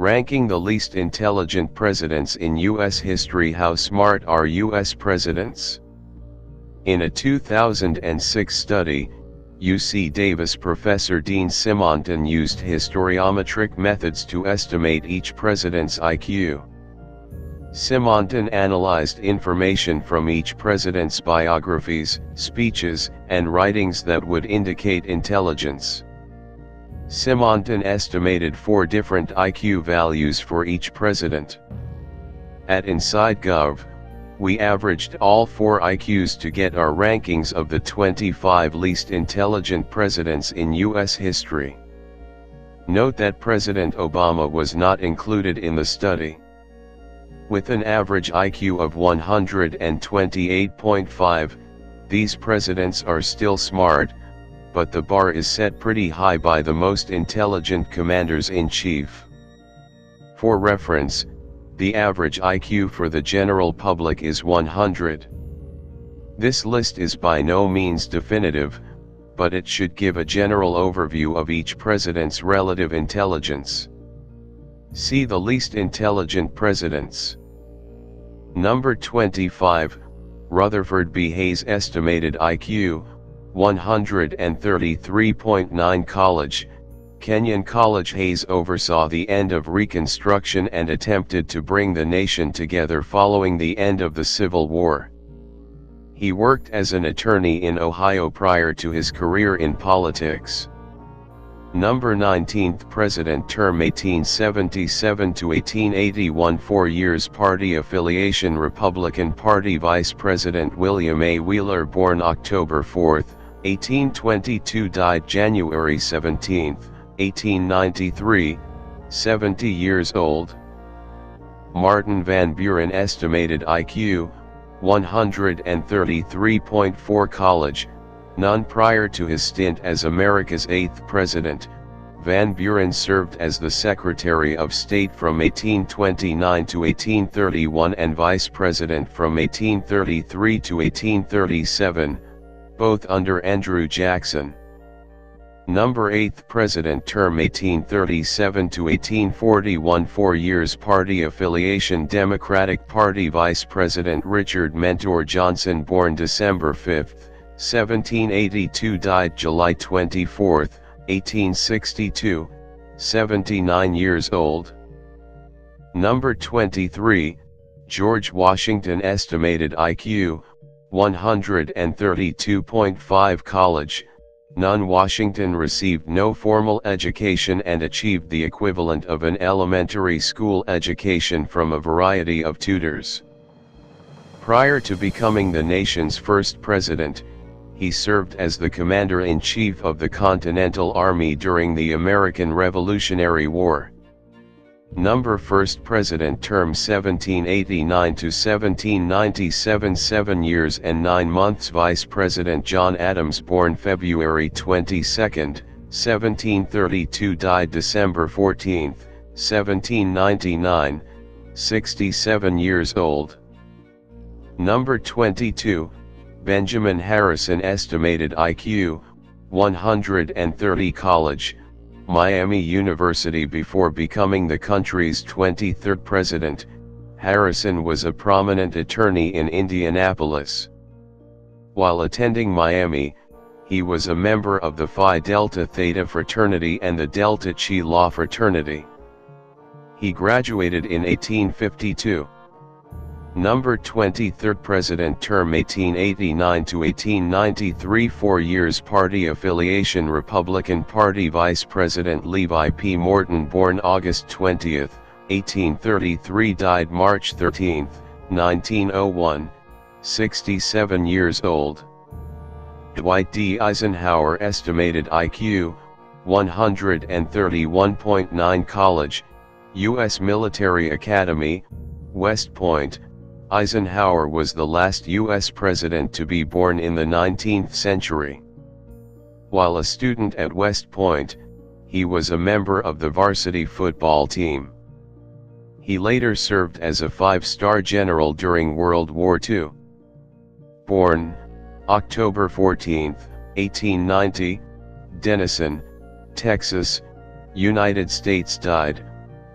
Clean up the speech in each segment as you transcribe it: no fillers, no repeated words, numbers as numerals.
Ranking the least intelligent presidents in U.S. history. How smart are U.S. presidents? In a 2006 study, UC Davis professor Dean Simonton used historiometric methods to estimate each president's IQ. Simonton analyzed information from each president's biographies, speeches, and writings that would indicate intelligence. Simonton estimated 4 different IQ values for each president. At InsideGov, we averaged all 4 IQs to get our rankings of the 25 least intelligent presidents in U.S. history. Note that President Obama was not included in the study. With an average IQ of 128.5, these presidents are still smart, but the bar is set pretty high by the most intelligent commanders-in-chief. For reference, the average IQ for the general public is 100. This list is by no means definitive, but it should give a general overview of each president's relative intelligence. See the least intelligent presidents. Number 25, Rutherford B Hayes. Estimated IQ, 133.9. College, Kenyon College. Hayes oversaw the end of Reconstruction and attempted to bring the nation together following the end of the Civil War. He worked as an attorney in Ohio prior to his career in politics. Number 19th President term 1877 to 1881. 4 years. Party affiliation Republican Party. Vice President William A. Wheeler, born October 4, 1822, died January 17, 1893, 70 years old. Martin Van Buren. Estimated IQ, 133.4. College, none. Prior to his stint as America's 8th president, Van Buren served as the Secretary of State from 1829 to 1831 and Vice President from 1833 to 1837, both under Andrew Jackson. Number 8th President term 1837 to 1841. 4 years. Party affiliation Democratic Party. Vice President Richard Mentor Johnson, born December 5, 1782, died July 24, 1862, 79 years old. Number 23, George Washington. Estimated IQ, 132.5. College, none. Washington received no formal education and achieved the equivalent of an elementary school education from a variety of tutors. Prior to becoming the nation's first president, he served as the Commander-in-Chief of the Continental Army during the American Revolutionary War. Number 1st President term 1789 to 1797. 7 years and 9 months. Vice President John Adams, born February 22, 1732, died December 14, 1799, 67 years old. Number 22, Benjamin Harrison. Estimated IQ, 130. College, Miami University. Before becoming the country's 23rd president, Harrison was a prominent attorney in Indianapolis. While attending Miami, he was a member of the Phi Delta Theta fraternity and the Delta Chi Law fraternity. He graduated in 1852. Number 23rd President term 1889 to 1893. 4 years. Party affiliation Republican Party. Vice President Levi P. Morton, born August 20, 1833, died March 13, 1901, 67 years old. Dwight D Eisenhower. Estimated IQ, 131.9. College, U.S. Military Academy, West Point. Eisenhower was the last U.S. president to be born in the 19th century. While a student at West Point, he was a member of the varsity football team. He later served as a 5-star general during World War II. Born October 14, 1890, Denison, Texas, United States. Died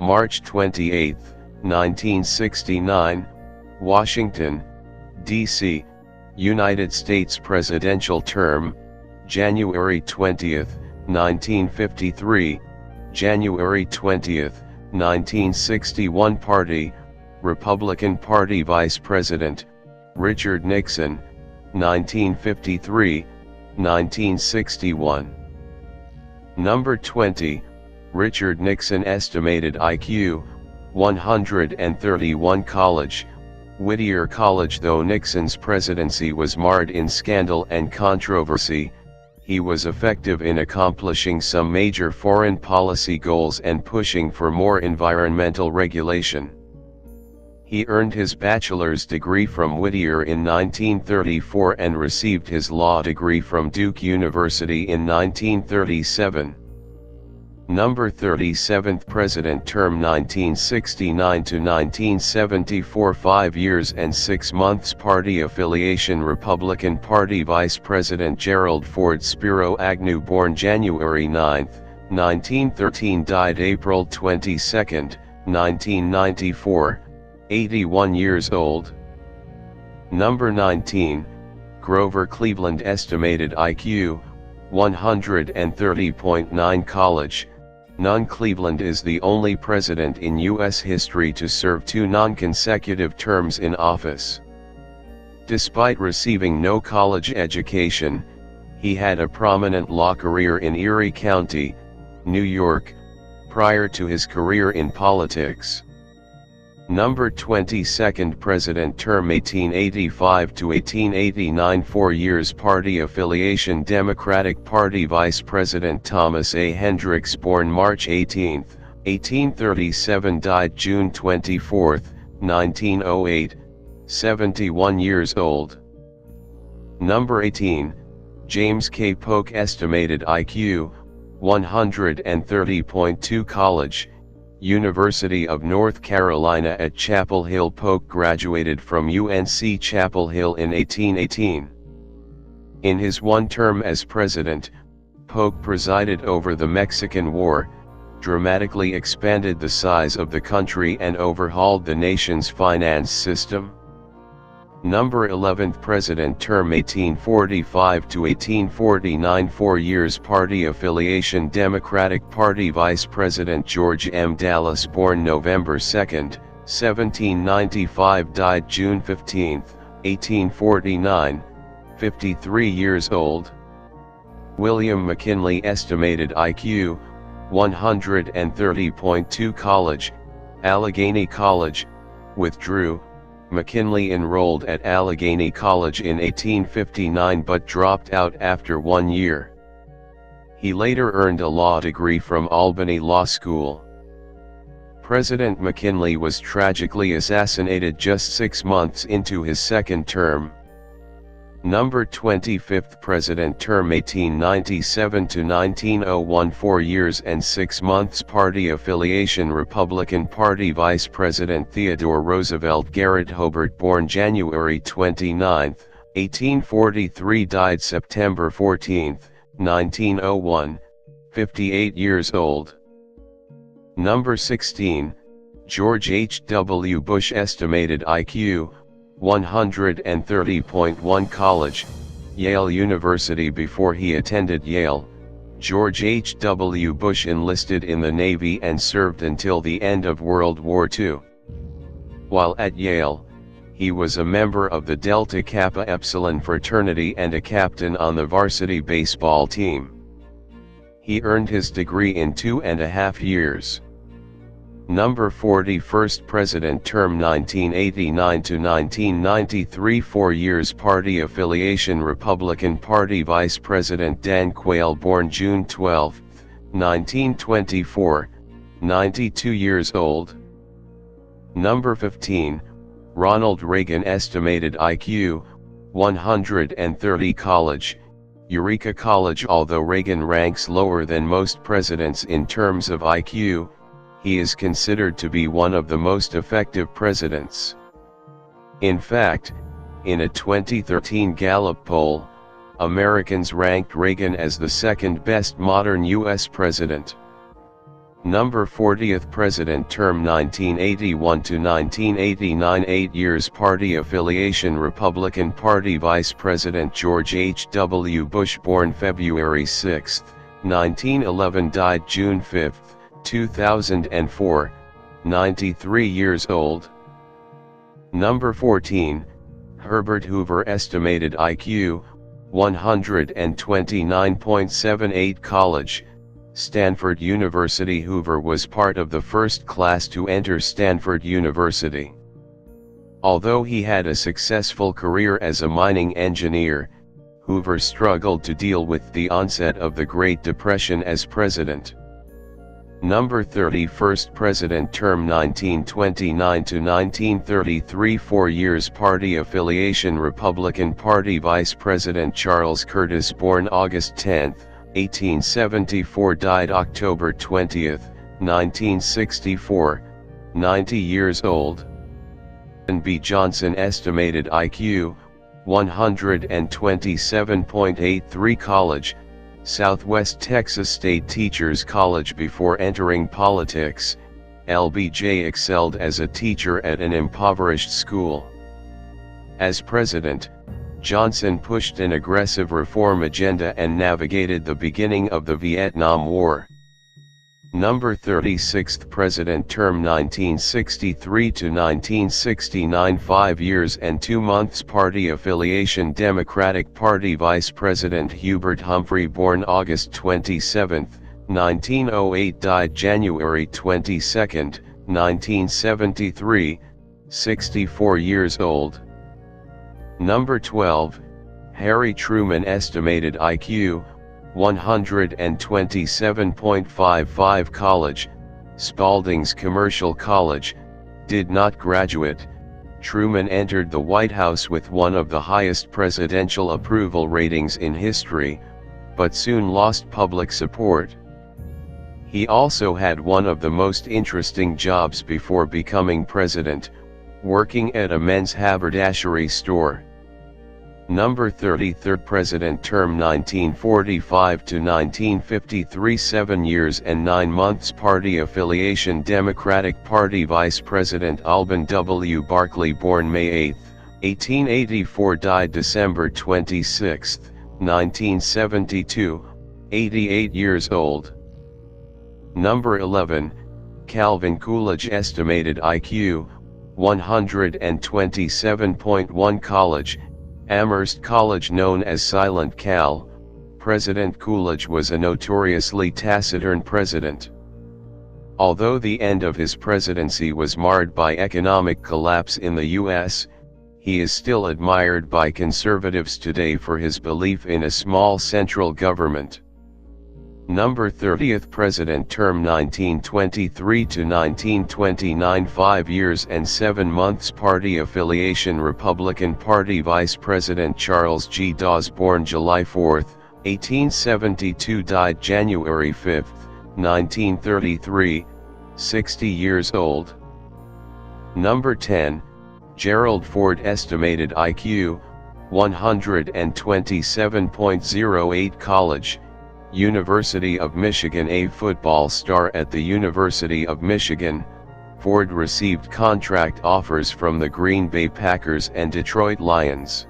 March 28, 1969, Washington, D.C., United States presidential term, January 20, 1953, January 20, 1961. Party, Republican Party Vice President, Richard Nixon, 1953, 1961. Number 20, Richard Nixon. Estimated IQ, 131. College, Whittier College. Though Nixon's presidency was marred in scandal and controversy, he was effective in accomplishing some major foreign policy goals and pushing for more environmental regulation. He earned his bachelor's degree from Whittier in 1934 and received his law degree from Duke University in 1937. Number 37th President term 1969 to 1974, 5 years and 6 months. Party affiliation, Republican Party. Vice President Gerald Ford. Spiro Agnew, born January 9, 1913, died April 22, 1994, 81 years old. Number 19, Grover Cleveland. Estimated IQ, 130.9. College, None. Cleveland is the only president in U.S. history to serve 2 non-consecutive terms in office. Despite receiving no college education, he had a prominent law career in Erie County, New York, prior to his career in politics. Number 22nd President term 1885 to 1889, 4 years. Party affiliation, Democratic Party. Vice President Thomas A. Hendricks, born March 18, 1837, died June 24, 1908, 71 years old. Number 18, James K. Polk. Estimated IQ, 130.2. College, University of North Carolina at Chapel Hill. Polk graduated from UNC Chapel Hill in 1818. In his one term as president, Polk presided over the Mexican War, dramatically expanded the size of the country and overhauled the nation's finance system. Number 11th President term 1845 to 1849, 4 years. Party affiliation, Democratic Party. Vice President George M. Dallas, born November 2, 1795, died June 15, 1849, 53 years old. William McKinley. Estimated IQ, 130.2. College, Allegheny College, withdrew. McKinley enrolled at Allegheny College in 1859 but dropped out after 1 year. He later earned a law degree from Albany Law School. President McKinley was tragically assassinated just 6 months into his second term. Number 25th President term 1897 to 1901, 4 years and 6 months. Party affiliation, Republican Party. Vice President Theodore Roosevelt. Garrett Hobart, born January 29, 1843, died September 14, 1901, 58 years old. Number 16, George H. W. Bush. Estimated IQ, 130.1. College, Yale University. Before he attended Yale, George H. W. Bush enlisted in the Navy and served until the end of World War II. While at Yale, he was a member of the Delta Kappa Epsilon fraternity and a captain on the varsity baseball team. He earned his degree in 2.5 years. Number 41st President term 1989 to 1993, 4 years. Party affiliation, Republican Party. Vice President Dan Quayle, born June 12, 1924, 92 years old. Number 15, Ronald Reagan. Estimated IQ, 130. College, Eureka College. Although Reagan ranks lower than most presidents in terms of IQ, he is considered to be one of the most effective presidents. In fact, in a 2013 Gallup poll, Americans ranked Reagan as the second best modern U.S. president. Number 40th President Term 1981 to 1989, 8 years Party affiliation Republican Party Vice President George H. W. Bush, born February 6, 1911, died June 5, 2004, 93 years old. Number 14, Herbert Hoover, estimated IQ, 129.78, college, Stanford University. Hoover was part of the first class to enter Stanford University. Although he had a successful career as a mining engineer, Hoover struggled to deal with the onset of the Great Depression as president. Number 31st President Term 1929 to 1933, 4 years Party affiliation Republican Party Vice President Charles Curtis, born August 10, 1874, died October 20, 1964, 90 years old. B. Johnson, estimated IQ, 127.83, college, Southwest Texas State Teachers College. Before entering politics, LBJ excelled as a teacher at an impoverished school. As president, Johnson pushed an aggressive reform agenda and navigated the beginning of the Vietnam War. Number 36th President Term 1963 to 1969, 5 years and 2 months Party affiliation Democratic Party Vice President Hubert Humphrey, born August 27, 1908, died January 22, 1973, 64 years old. Number 12, Harry Truman, estimated IQ, 127.55, college, Spalding's Commercial College, did not graduate. Truman entered the White House with one of the highest presidential approval ratings in history, but soon lost public support. He also had one of the most interesting jobs before becoming president, working at a men's haberdashery store. Number 33rd President Term 1945 to 1953, 7 years and 9 months Party affiliation Democratic Party Vice President Alban W. Barkley, born May 8, 1884, died December 26, 1972, 88 years old. Number 11, Calvin Coolidge, estimated IQ, 127.1, college, Amherst College, known as Silent Cal. President Coolidge was a notoriously taciturn president. Although the end of his presidency was marred by economic collapse in the U.S., he is still admired by conservatives today for his belief in a small central government. Number 30th President Term 1923 to 1929, 5 years and 7 months Party affiliation Republican Party Vice President Charles G. Dawes, born July 4, 1872, died January 5, 1933, 60 years old. Number 10, Gerald Ford, estimated IQ, 127.08, college, University of Michigan. A football star at the University of Michigan, Ford received contract offers from the Green Bay Packers and Detroit Lions.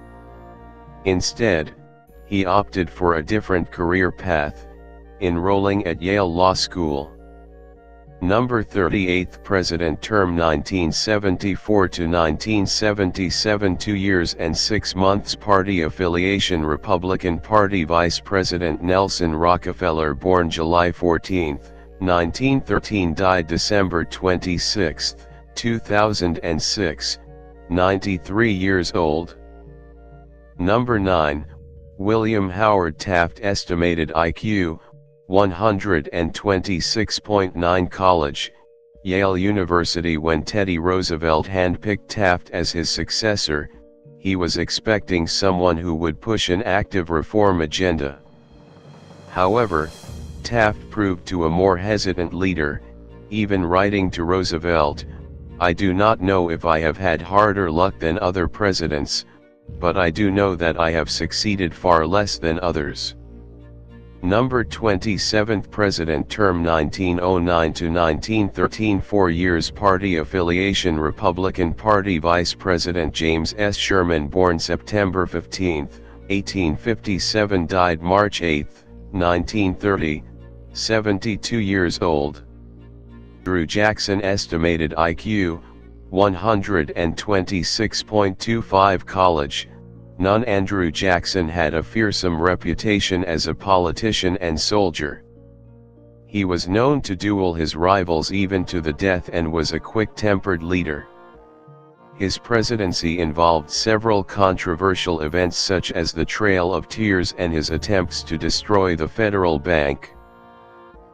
Instead, he opted for a different career path, enrolling at Yale Law School. Number 38th President Term 1974 to 1977, 2 years and 6 months Party affiliation Republican Party Vice President Nelson Rockefeller, born July 14, 1913, died December 26, 2006, 93 years old. Number 9, William Howard Taft, estimated IQ, 126.9, college, Yale University. When Teddy Roosevelt handpicked Taft as his successor, he was expecting someone who would push an active reform agenda. However, Taft proved to a more hesitant leader, even writing to Roosevelt, "I do not know if I have had harder luck than other presidents, but I do know that I have succeeded far less than others." Number 27th President term 1909 to 1913, 4 years, party affiliation Republican Party, Vice President James S. Sherman, born September 15, 1857, died March 8, 1930, 72 years old. Andrew Jackson, estimated IQ 126.25, college. None. Andrew Jackson had a fearsome reputation as a politician and soldier. He was known to duel his rivals even to the death and was a quick-tempered leader. His presidency involved several controversial events such as the Trail of Tears and his attempts to destroy the Federal Bank.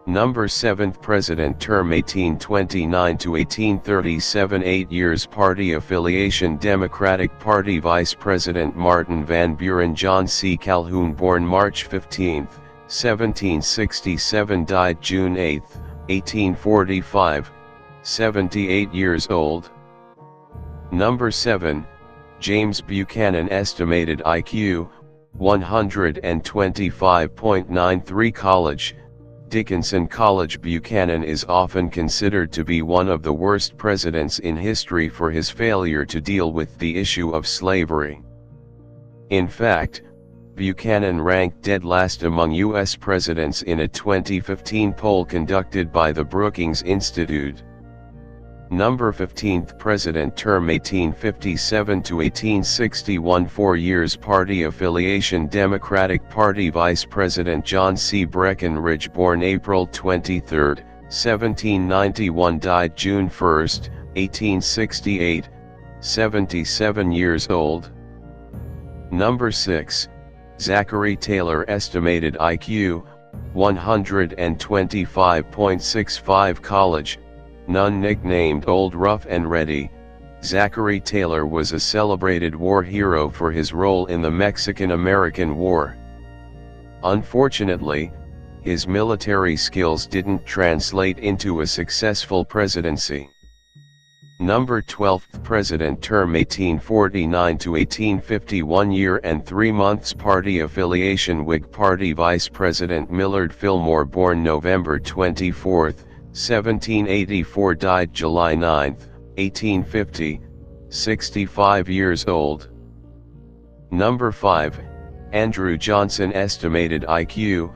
Number 7th President term 1829 to 1837, 8 years, party affiliation Democratic Party, Vice President Martin Van Buren. John C. Calhoun, born March 15, 1767, died June 8, 1845, 78 years old. Number 7, James Buchanan, estimated IQ 125.93, college. Dickinson College. Buchanan is often considered to be one of the worst presidents in history for his failure to deal with the issue of slavery. In fact, Buchanan ranked dead last among U.S. presidents in a 2015 poll conducted by the Brookings Institute. Number 15th President term 1857 to 1861, 4 years, party affiliation Democratic Party, Vice President John C. Breckinridge, born April 23, 1791, died June 1, 1868, 77 years old. Number 6, Zachary Taylor, estimated IQ 125.65, college. None. Nicknamed Old Rough and Ready, Zachary Taylor was a celebrated war hero for his role in the Mexican-American War. Unfortunately, his military skills didn't translate into a successful presidency. Number 12th President term 1849 to 1851, year and 3 months, party affiliation Whig Party, Vice President Millard Fillmore, born November 24, 1784, died July 9, 1850, 65 years old. Number 5, Andrew Johnson, estimated IQ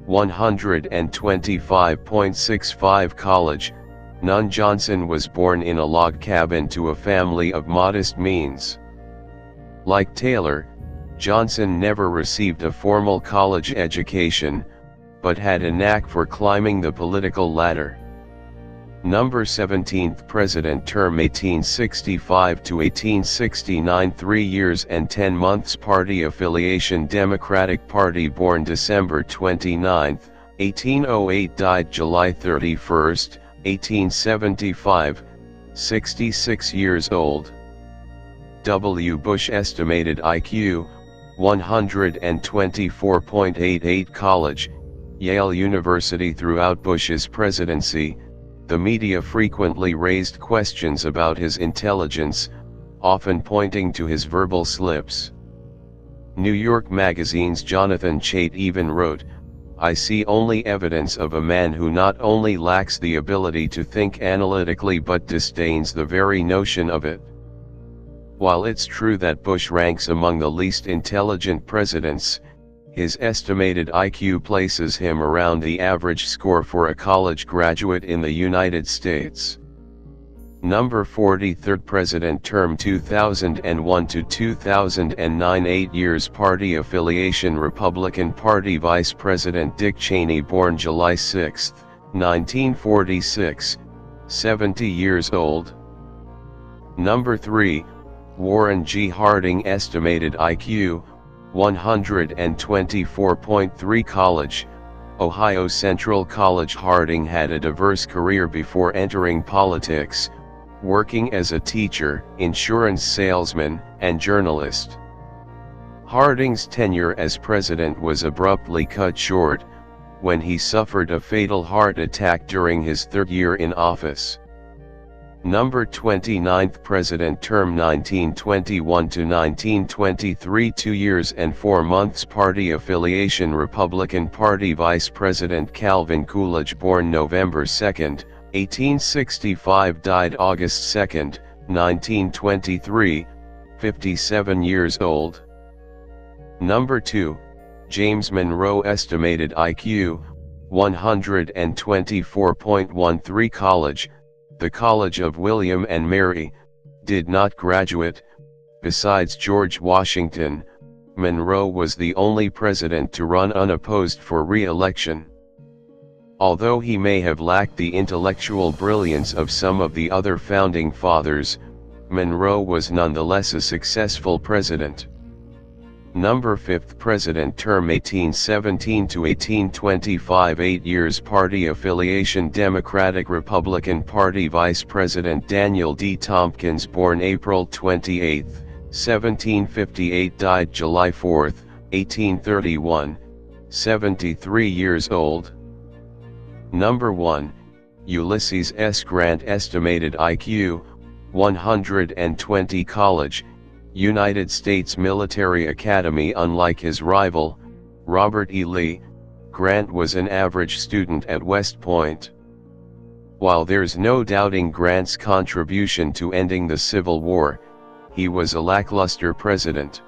125.65, college. None. Johnson was born in a log cabin to a family of modest means. Like Taylor, Johnson never received a formal college education, but had a knack for climbing the political ladder. Number 17th President term 1865 to 1869, 3 years and 10 months, party affiliation Democratic Party, born December 29, 1808, died July 31, 1875, 66 years old. W. Bush, estimated IQ 124.88, college. Yale University. Throughout Bush's presidency, the media frequently raised questions about his intelligence, often pointing to his verbal slips. New York Magazine's Jonathan Chait even wrote, "I see only evidence of a man who not only lacks the ability to think analytically but disdains the very notion of it." While it's true that Bush ranks among the least intelligent presidents, his estimated IQ places him around the average score for a college graduate in the United States. Number 43rd President term 2001 to 2009, 8 years, party affiliation Republican Party, Vice President Dick Cheney, born July 6, 1946, 70 years old. Number 3, Warren G. Harding, estimated IQ 124.3, college. Ohio Central College. Harding had a diverse career before entering politics, working as a teacher, insurance salesman, and journalist. Harding's tenure as president was abruptly cut short when he suffered a fatal heart attack during his third year in office. Number 29th President term 1921 to 1923, 2 years and 4 months. Party affiliation Republican Party. Vice President Calvin Coolidge, born November 2, 1865, died August 2, 1923, 57 years old. Number 2, James Monroe, estimated IQ, 124.13. College, the College of William and Mary, did not graduate. Besides George Washington, Monroe was the only president to run unopposed for re-election. Although he may have lacked the intellectual brilliance of some of the other founding fathers, Monroe was nonetheless a successful president. Number 5th President term 1817 to 1825, 8 years. Party affiliation Democratic Republican Party. Vice President Daniel D. Tompkins, born April 28, 1758, died July 4, 1831, 73 years old. Number 1, Ulysses S Grant, estimated IQ, 120. College, United States Military Academy. Unlike his rival, Robert E. Lee, Grant was an average student at West Point. While there's no doubting Grant's contribution to ending the Civil War, he was a lackluster president.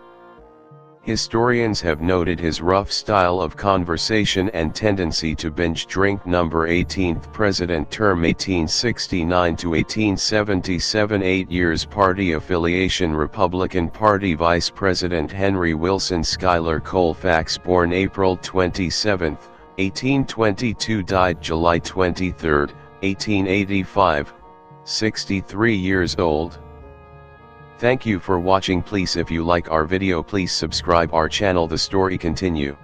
Historians have noted his rough style of conversation and tendency to binge drink. Number 18th President term 1869 to 1877, 8 years. Party affiliation Republican Party. Vice President Henry Wilson Schuyler Colfax, born April 27, 1822, died July 23, 1885, 63 years old. Thank you for watching. Please, if you like our video, please subscribe our channel. The story continue.